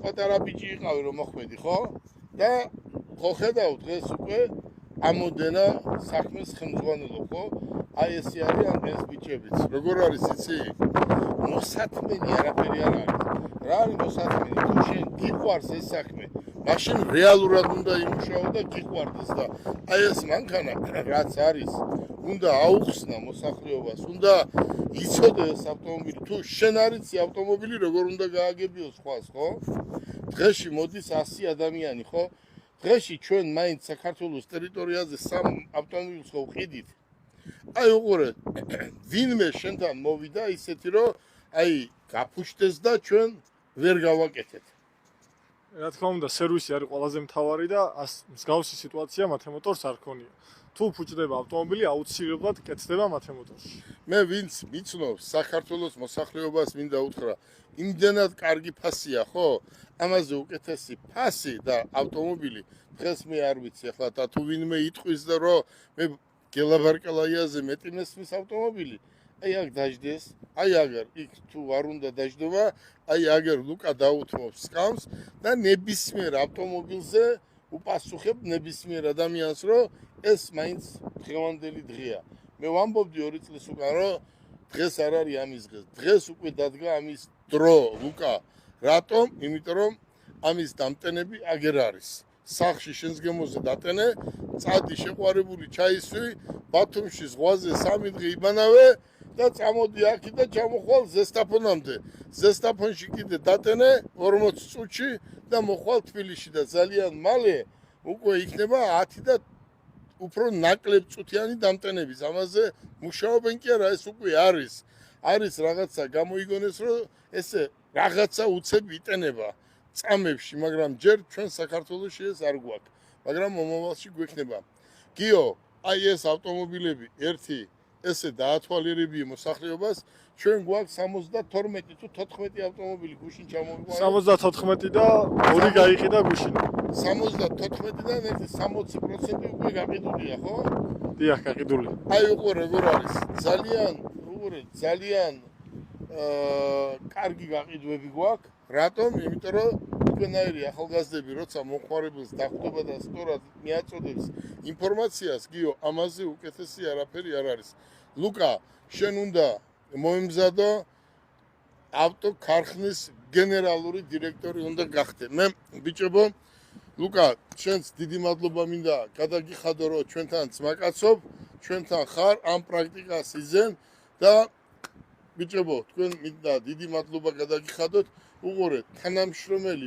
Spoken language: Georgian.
პატარა ბიჭი იყავი რომ მოხვედი, ხო? და ხო ხედავ დღეს უკვე ამოდენა საქმეს ხელმძღვანელო, ხო? აი ესე არიან ეს ბიჭებიც. როგორ არის იცი? მოსათმენი არაფერი არ არის. რა არის მოსათმენი? თუ შენ გიყვარს ეს საქმე, მაშინ რეალურად უნდა იმუშაო და გიყვარდეს და აი ეს მანქანა რაც არის, უნდა აუხსნა მოსახლეობას, უნდა იცოდე ეს ავტომობილი. თუ შენ არიცი ავტომობილი როგორ უნდა გააგებიო სხვას, ხო? დღეში მოდის 100 ადამიანი, ხო? დღეში ჩვენ მაინც საქართველოს ტერიტორიაზე 3 ავტომობილს ხო ვყიდით. აი უყურე, ვინმე შენთან მოვიდა ისეთი რომ აი გაფუშდეს და ჩვენ ვერ გავაკეთეთ. რა თქმა უნდა, სერვისი არის ყველაზე მთავარი და მსგავსი სიტუაცია მათემოტორს არ ქონია. თუ ფუჭდება ავტომობილი, აუცილებლად კეთდება მათემოტორში. მე ვინც მიცნობს საქართველოს მოსახლეობას მინდა უთხრა, იმდენად კარგი ფასია, ხო? ამაზე უკეთესი ფასი და ავტომობილი დღეს მე არ ვიცი ახლა და თუ ვინმე იტყვის და რომ მე გელაბარკალაიაზე მეტი მესმის ავტომობილი, აი აქ დაждდეს, აი აგერ იქ თუ არ უნდა დაждდება, აი აგერ ლუკა დაუთმობს სკამს და ნებისმიერ ავტომობილზე უპასუხებ ნებისმიერ ადამიანს, რომ ეს მაინც დღევანდელი დღეა. მე ვამბობდი 2 წლის უკან, რომ დღეს არ არის ამის დღე. დღეს უკვე დადგა ამის დრო, ლუკა. რატომ? იმიტომ რომ ამის დამტენები აგერ არის. სახში შენს გემოზე დატენე, წადი შეყვარებული ჩაისვი, ბათუმში ზღვაზე 3 დღე იბანავე და წამოდი აქ და ჩამოხვალ ზესტაფონამდე. ზესტაფონში კიდე დატენე 40 წუთში და მოხვალ თბილისში და ძალიან მალე უკვე იქნება 10 და უფრო ნაკლებ წუთიანი დამტენების. ამაზე მუშაობენ კი არა, ეს უკვე არის. არის რაღაცა გამოიგონეს, რომ ესე რაღაცა უცებ იტენება წამებში, მაგრამ ჯერ ჩვენ საქართველოში ეს არ გვაქვს, მაგრამ მომავალში გვექნება. გიო, აი ეს ავტომობილები ერთი ესე დაათვალიერებიე მოსახლეობას, ჩვენ გვაქვს 72 თუ 14 ავტომობილი გუშინ ჩამოვიყვანეთ. 74 და 2 გაიყიდა გუშინ. 74-დან ერთი 60% უკვე გაყიდულია, ხო? დიახ, გაყიდული. აი უყურე როგორ არის. ძალიან კარგი გაყიდვები გვაქვს. რატომ? იმიტომ რომ უკენაერი ახალგაზრდები როცა მომხმარებელს დახვდება და სწორად მიაწოდებს ინფორმაციას, გიო, ამაზე უკეთესი არაფერი არ არის. ლუკა, შენ უნდა მოემზადო ავტოქარხნის გენერალური დირექტორი უნდა გახდე. მე ბიჭებო, ლუკა, შენს დიდი მადლობა მინდა გადაგიხადო, რომ ჩვენთან ძმაკაცობ, ჩვენთან ხარ, ამ პრაქტიკას იზენ და ბიჭებო, თქვენ მინდა დიდი მადლობა გადაგიხადოთ. უყურეთ, თანამშრომელი